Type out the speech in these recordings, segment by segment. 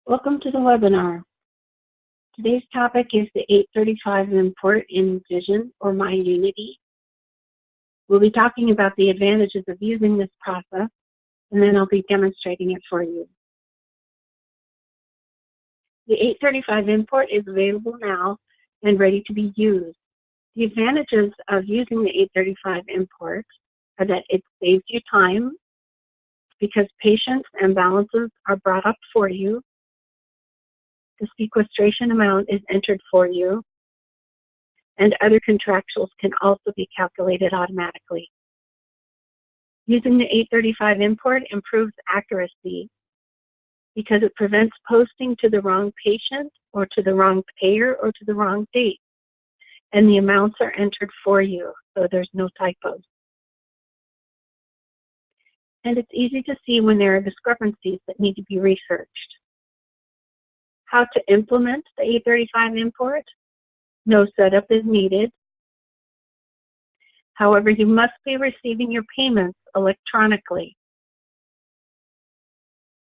Welcome to the webinar. Today's topic is the 835 import in Vision or myUnity. We'll be talking about the advantages of using this process, and then I'll be demonstrating it for you. The 835 import is available now and ready to be used. The advantages of using the 835 import are that it saves you time because payments and balances are brought up for you. The sequestration amount is entered for you, and other contractuals can also be calculated automatically. Using the 835 import improves accuracy because it prevents posting to the wrong patient or to the wrong payer or to the wrong date, and the amounts are entered for you, so there's no typos. And it's easy to see when there are discrepancies that need to be researched. How to implement the 835 import? No setup is needed. However, you must be receiving your payments electronically.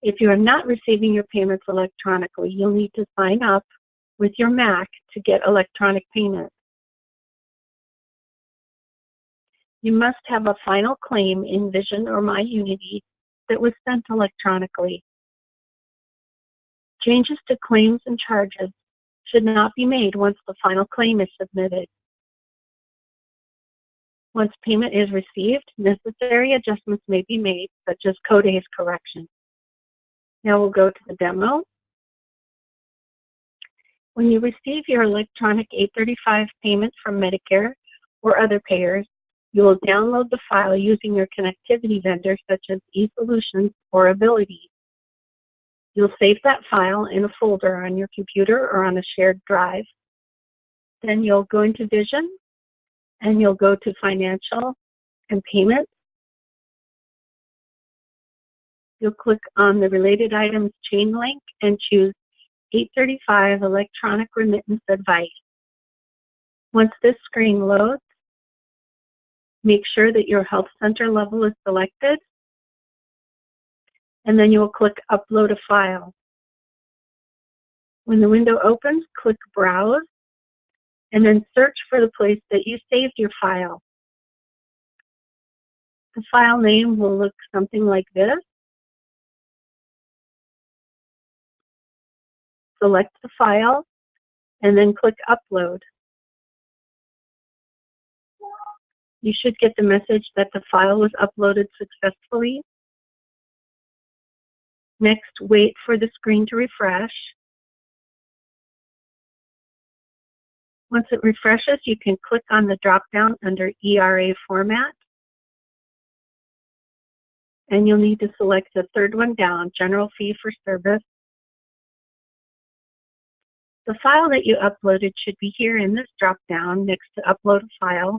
If you are not receiving your payments electronically, you'll need to sign up with your Mac to get electronic payments. You must have a final claim in Vision or myUnity that was sent electronically. Changes to claims and charges should not be made once the final claim is submitted. Once payment is received, necessary adjustments may be made, such as coding correction. Now we'll go to the demo. When you receive your electronic 835 payment from Medicare or other payers, you will download the file using your connectivity vendor, such as eSolutions or Ability. You'll save that file in a folder on your computer or on a shared drive. Then you'll go into Vision, and you'll go to Financial and Payments. You'll click on the Related Items chain link and choose 835 Electronic Remittance Advice. Once this screen loads, make sure that your health center level is selected, and then you will click Upload a File. When the window opens, click Browse, and then search for the place that you saved your file. The file name will look something like this. Select the file, and then click Upload. You should get the message that the file was uploaded successfully. Next, wait for the screen to refresh. Once it refreshes, you can click on the drop-down under ERA format. And you'll need to select the third one down, General Fee for Service. The file that you uploaded should be here in this drop-down next to Upload a File.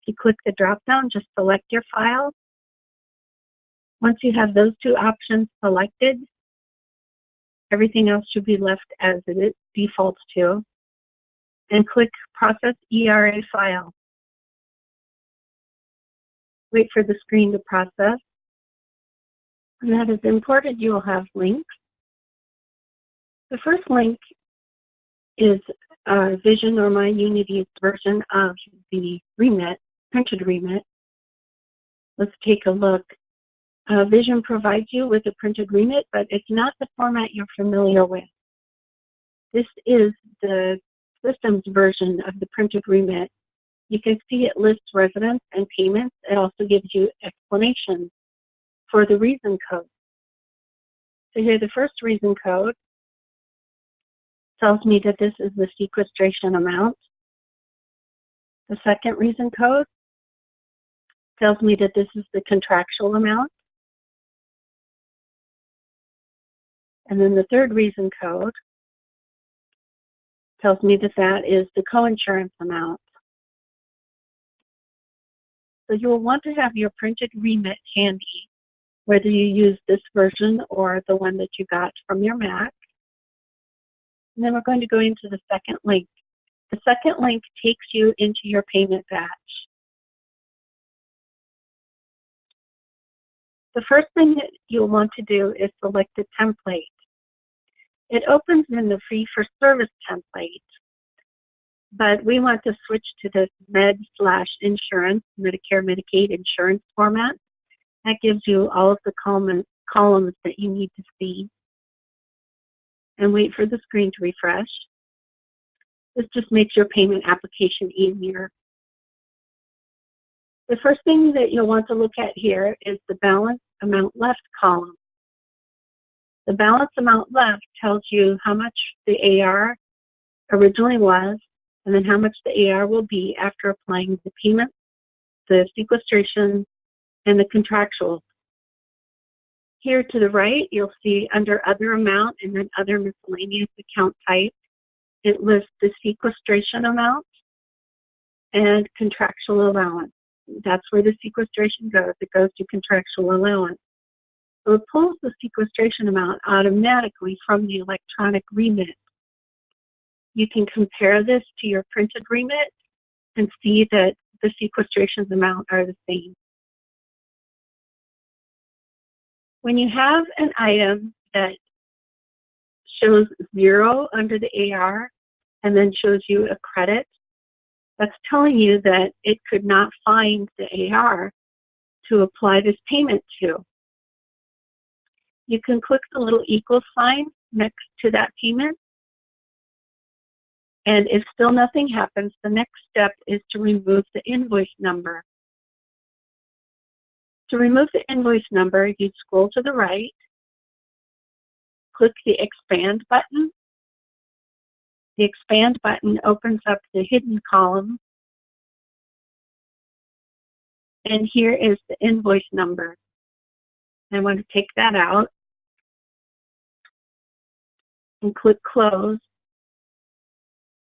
If you click the drop-down, just select your file. Once you have those two options selected, everything else should be left as it defaults to. And click Process ERA File. Wait for the screen to process. When that is imported, you will have links. The first link is Vision or myUnity's version of the remit, printed remit. Let's take a look. Vision provides you with a printed remit, but it's not the format you're familiar with. This is the system's version of the printed remit. You can see it lists residents and payments. It also gives you explanations for the reason code. So here, the first reason code tells me that this is the sequestration amount. The second reason code tells me that this is the contractual amount. And then the third reason code tells me that that is the coinsurance amount. So you will want to have your printed remit handy, whether you use this version or the one that you got from your Mac. And then we're going to go into the second link. The second link takes you into your payment batch. The first thing that you'll want to do is select a template. It opens in the fee for service template, but we want to switch to this med/insurance, Medicare, Medicaid insurance format. That gives you all of the columns that you need to see. And wait for the screen to refresh. This just makes your payment application easier. The first thing that you'll want to look at here is the balance amount left column. The balance amount left tells you how much the AR originally was, and then how much the AR will be after applying the payment, the sequestration, and the contractuals. Here to the right, you'll see under other amount and then other miscellaneous account type, it lists the sequestration amount and contractual allowance. That's where the sequestration goes. It goes to contractual allowance. So it pulls the sequestration amount automatically from the electronic remit. You can compare this to your printed remit and see that the sequestration amount are the same. When you have an item that shows 0 under the AR and then shows you a credit, that's telling you that it could not find the AR to apply this payment to. You can click the little equal sign next to that payment, and if still nothing happens, the next step is to remove the invoice number. To remove the invoice number, you scroll to the right, click the expand button. The expand button opens up the hidden column, and here is the invoice number. I want to take that out and click close,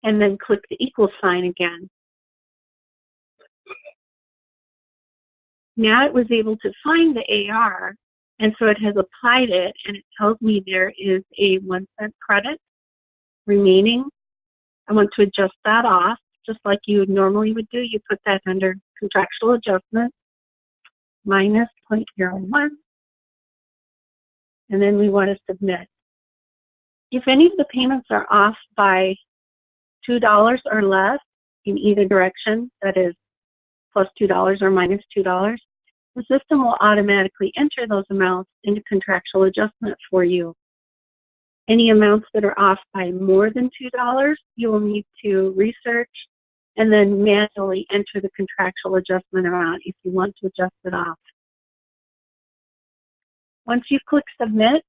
and then click the equal sign again. Now it was able to find the AR, and so it has applied it, and it tells me there is a 1 cent credit remaining. I want to adjust that off, just like you normally would do. You put that under contractual adjustment, minus 0.01, and then we want to submit. If any of the payments are off by $2 or less in either direction, that is plus $2 or minus $2, the system will automatically enter those amounts into contractual adjustment for you. Any amounts that are off by more than $2, you will need to research and then manually enter the contractual adjustment amount if you want to adjust it off. Once you click submit,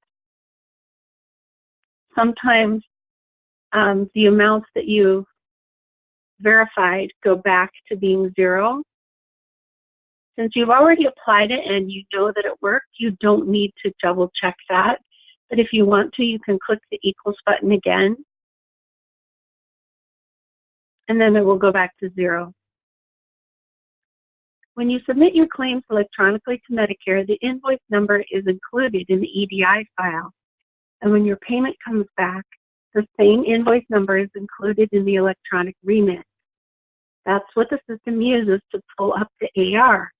sometimes the amounts that you verified go back to being 0. Since you've already applied it and you know that it worked, you don't need to double check that. But if you want to, you can click the equals button again, and then it will go back to 0. When you submit your claims electronically to Medicare, the invoice number is included in the EDI file. And when your payment comes back, the same invoice number is included in the electronic remit. That's what the system uses to pull up the AR.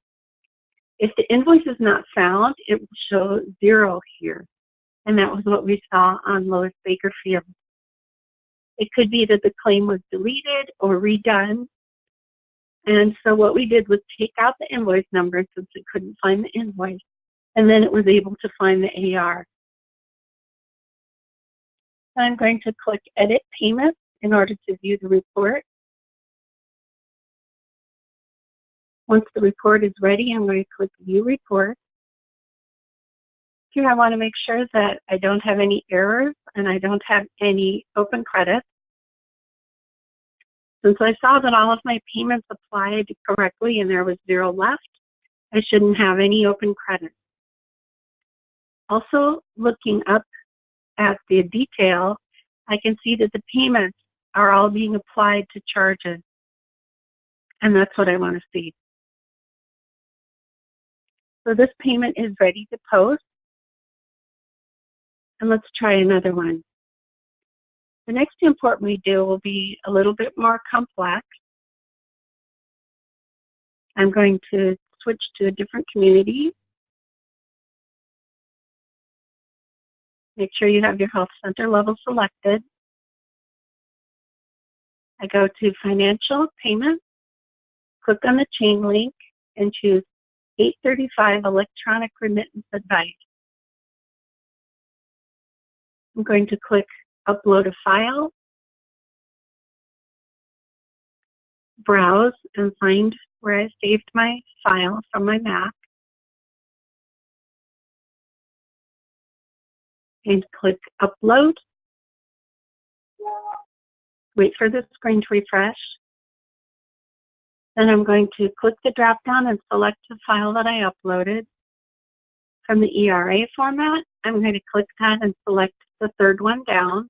If the invoice is not found, it will show 0 here. And that was what we saw on Lois Bakerfield. It could be that the claim was deleted or redone. And so what we did was take out the invoice number since it couldn't find the invoice. And then it was able to find the AR. So I'm going to click Edit Payment in order to view the report. Once the report is ready, I'm going to click View Report. Here I want to make sure that I don't have any errors and I don't have any open credits. Since I saw that all of my payments applied correctly and there was 0 left, I shouldn't have any open credits. Also, looking up at the detail, I can see that the payments are all being applied to charges. And that's what I want to see. So this payment is ready to post. And let's try another one. The next import we do will be a little bit more complex. I'm going to switch to a different community. Make sure you have your health center level selected. I go to Financial Payment, click on the chain link, and choose 835 Electronic Remittance Advice. I'm going to click Upload a File, browse, and find where I saved my file from my Mac, and click Upload. Wait for the screen to refresh. Then I'm going to click the drop down and select the file that I uploaded. From the ERA format, I'm going to click that and select the third one down.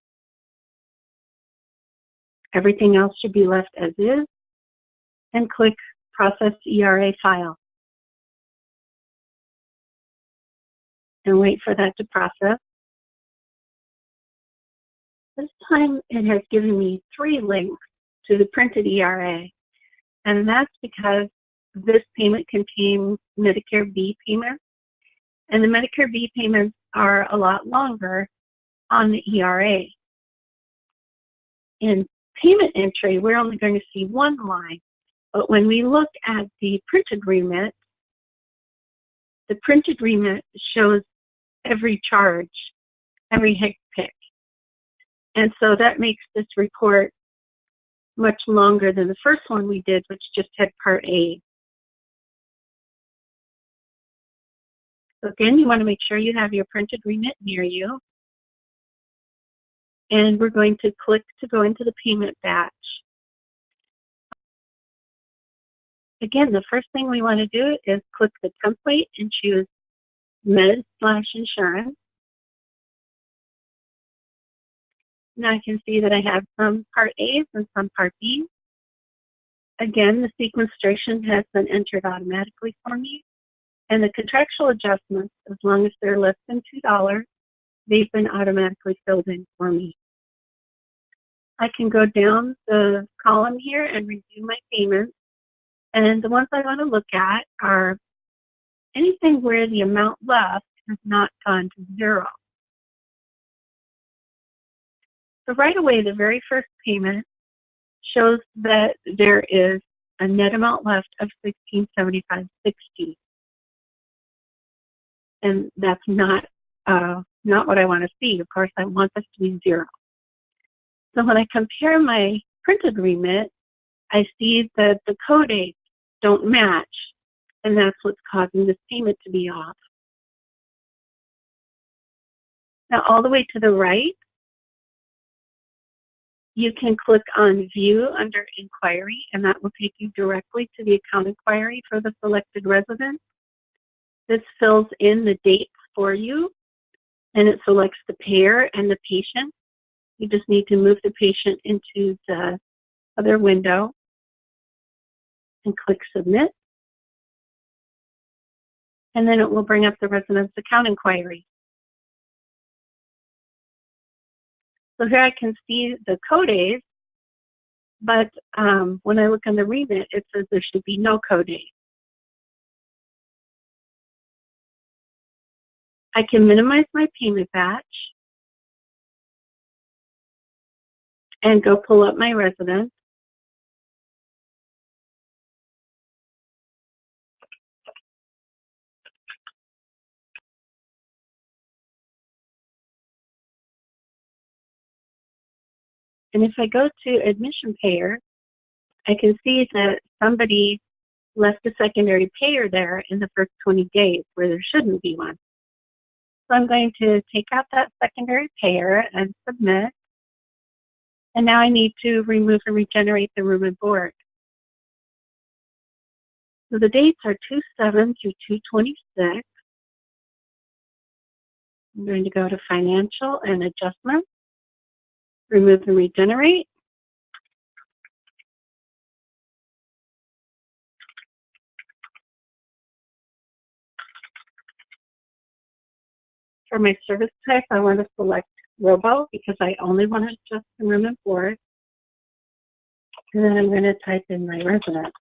Everything else should be left as is, and click Process ERA File. And wait for that to process. This time it has given me 3 links to the printed ERA, and that's because this payment contains Medicare B payments, and the Medicare B payments are a lot longer on the ERA. In payment entry, we're only going to see 1 line, but when we look at the printed remit, the printed remit shows every charge, every HIC-PIC. And so that makes this report much longer than the first one we did, which just had Part A. So again, you want to make sure you have your printed remit near you. And we're going to click to go into the payment batch. Again, the first thing we want to do is click the template and choose Med/Insurance. Now I can see that I have some Part A's and some Part B's. Again, the sequestration has been entered automatically for me. And the contractual adjustments, as long as they're less than $2, they've been automatically filled in for me. I can go down the column here and review my payments. And the ones I want to look at are anything where the amount left has not gone to 0. So right away, the very first payment shows that there is a net amount left of $1675.60. And that's not what I want to see. Of course, I want this to be 0. So when I compare my printed remit, I see that the code dates don't match, and that's what's causing this payment to be off. Now, all the way to the right, you can click on View under Inquiry, and that will take you directly to the account inquiry for the selected resident. This fills in the dates for you, and it selects the payer and the patient. You just need to move the patient into the other window and click Submit. And then it will bring up the resident's account inquiry. So here I can see the codes, but when I look on the remit, it says there should be no codes. I can minimize my payment batch and go pull up my resident. And if I go to admission payer, I can see that somebody left a secondary payer there in the first 20 days where there shouldn't be one. So I'm going to take out that secondary payer and submit. And now I need to remove and regenerate the room and board. So the dates are 2/7 through 2/26. I'm going to go to Financial and Adjustments, remove and regenerate. For my service type, I want to select Robo because I only want to adjust the room and board. And then I'm going to type in my resident.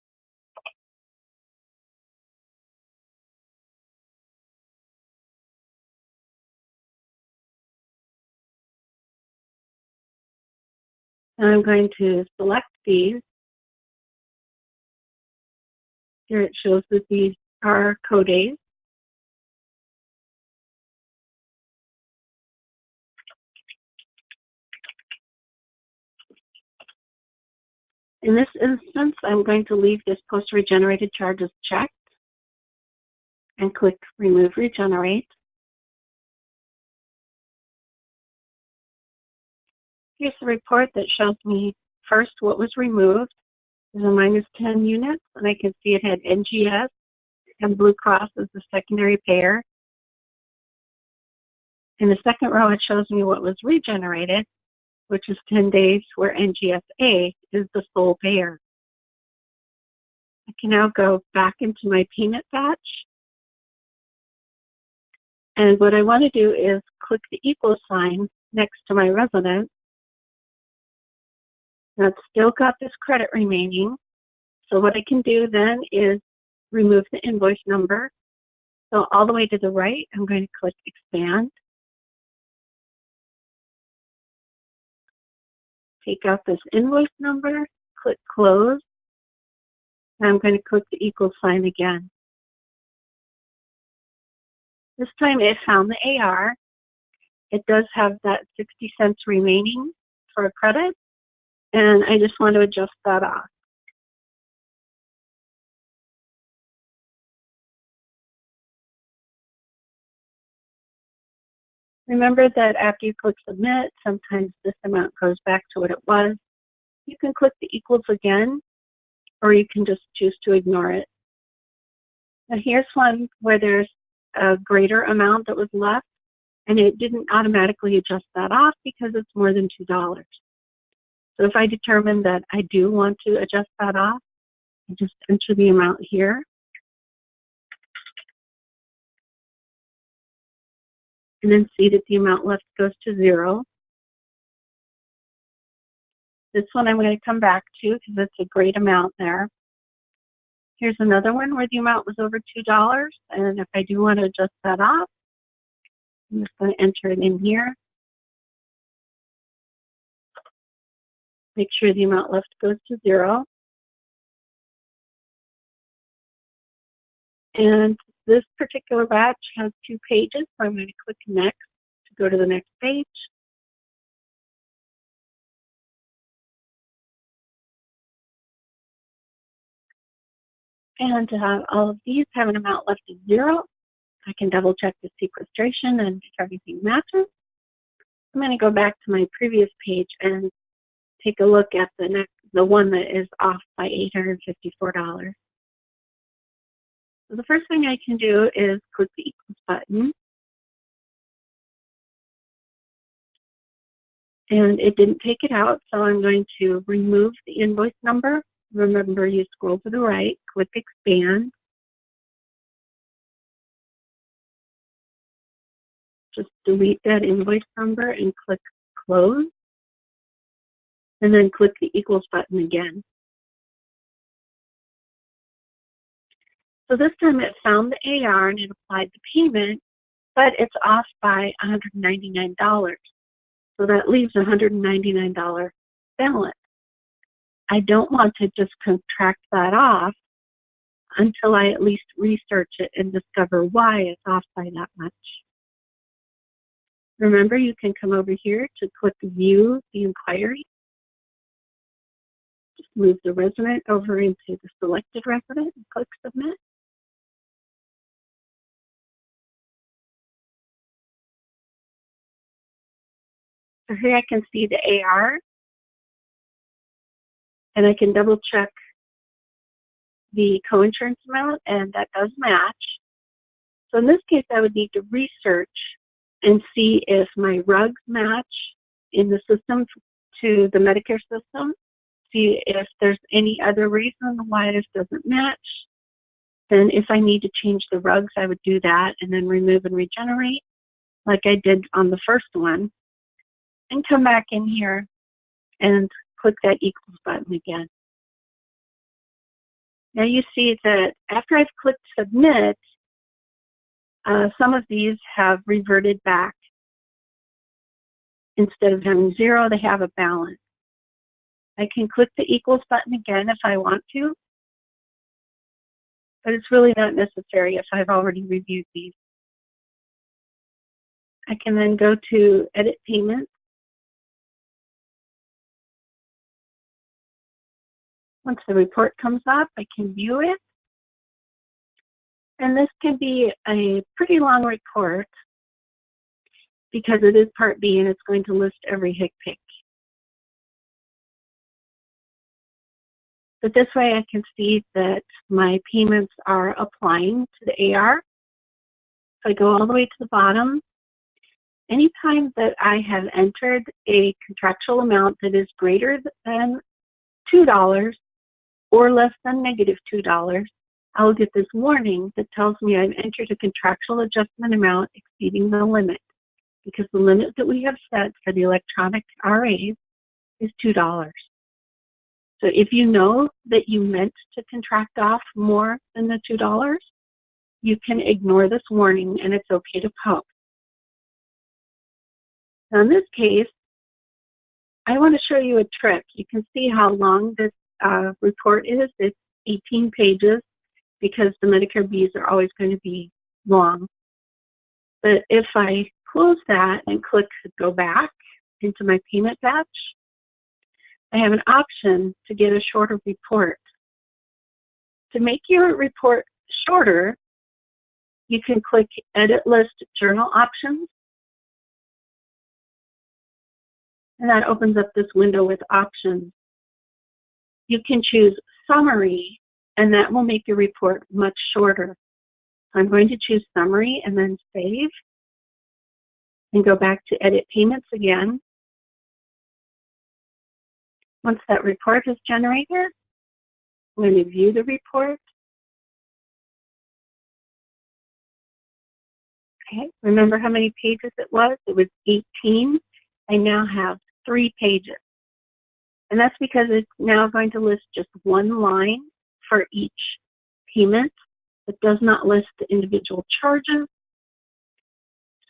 And I'm going to select these. Here it shows that these are co-days. In this instance, I'm going to leave this post-regenerated charges checked and click Remove Regenerate. Here's the report that shows me first what was removed. There's a minus 10 units, and I can see it had NGS and Blue Cross as the secondary payer. In the second row, it shows me what was regenerated, which is 10 days where NGSA is the sole payer. I can now go back into my payment batch. And what I want to do is click the equal sign next to my resident. Now it's still got this credit remaining. So what I can do then is remove the invoice number. So all the way to the right, I'm going to click Expand. Take out this invoice number, click Close. And I'm going to click the equal sign again. This time it found the AR. It does have that 60 cents remaining for a credit, and I just want to adjust that off. Remember that after you click Submit, sometimes this amount goes back to what it was. You can click the equals again, or you can just choose to ignore it. Now here's one where there's a greater amount that was left, and it didn't automatically adjust that off because it's more than $2. So if I determine that I do want to adjust that off, I just enter the amount here. And then see that the amount left goes to 0. This one I'm going to come back to because it's a great amount there. Here's another one where the amount was over $2, and if I do want to adjust that off, I'm just going to enter it in here. Make sure the amount left goes to 0. And this particular batch has 2 pages, so I'm going to click Next to go to the next page. And all of these have an amount left of 0. I can double check the sequestration, and if everything matches, I'm going to go back to my previous page and take a look at the one that is off by $854. So the first thing I can do is click the equals button. And it didn't take it out, so I'm going to remove the invoice number. Remember, you scroll to the right, click Expand. Just delete that invoice number and click Close. And then click the equals button again. So this time it found the AR and it applied the payment, but it's off by $199. So that leaves a $199 balance. I don't want to just contract that off until I at least research it and discover why it's off by that much. Remember, you can come over here to click View the Inquiry. Just move the resident over into the selected resident and click Submit. So here I can see the AR, and I can double check the coinsurance amount, and that does match. So in this case, I would need to research and see if my rugs match in the system to the Medicare system, see if there's any other reason why this doesn't match. Then if I need to change the rugs, I would do that and then remove and regenerate like I did on the first one, and come back in here and click that equals button again. Now you see that after I've clicked Submit, some of these have reverted back. Instead of having 0, they have a balance. I can click the equals button again if I want to, but it's really not necessary if I've already reviewed these. I can then go to Edit Payments. Once the report comes up, I can view it. And this can be a pretty long report because it is Part B and it's going to list every HCPCS. But this way I can see that my payments are applying to the AR. So I go all the way to the bottom. Anytime that I have entered a contractual amount that is greater than $2 or less than -$2, I will get this warning that tells me I've entered a contractual adjustment amount exceeding the limit, because the limit that we have set for the electronic RAs is $2. So if you know that you meant to contract off more than the $2, you can ignore this warning and it's okay to post. Now in this case, I want to show you a trick. You can see how long this report is. It's 18 pages because the Medicare Bs are always going to be long. But if I close that and click Go Back into my payment batch, I have an option to get a shorter report. To make your report shorter, you can click Edit List Journal Options, and that opens up this window with options. You can choose Summary, and that will make your report much shorter. I'm going to choose Summary and then Save, and go back to Edit Payments again. Once that report is generated, I'm going to view the report. Okay, remember how many pages it was? It was 18. I now have 3 pages. And that's because it's now going to list just one line for each payment. It does not list the individual charges.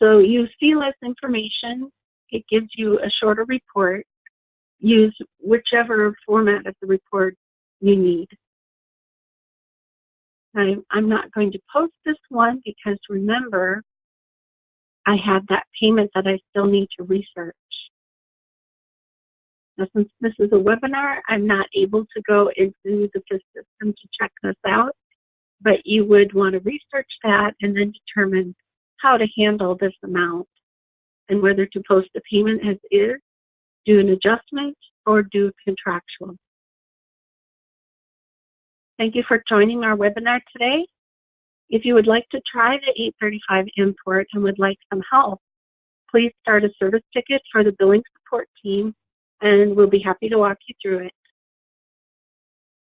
So you see less information. It gives you a shorter report. Use whichever format of the report you need. I'm not going to post this one because remember, I have that payment that I still need to research. Now, since this is a webinar, I'm not able to go into the FIS system to check this out, but you would want to research that and then determine how to handle this amount and whether to post the payment as is, do an adjustment, or do contractual. Thank you for joining our webinar today. If you would like to try the 835 import and would like some help, please start a service ticket for the billing support team and we'll be happy to walk you through it.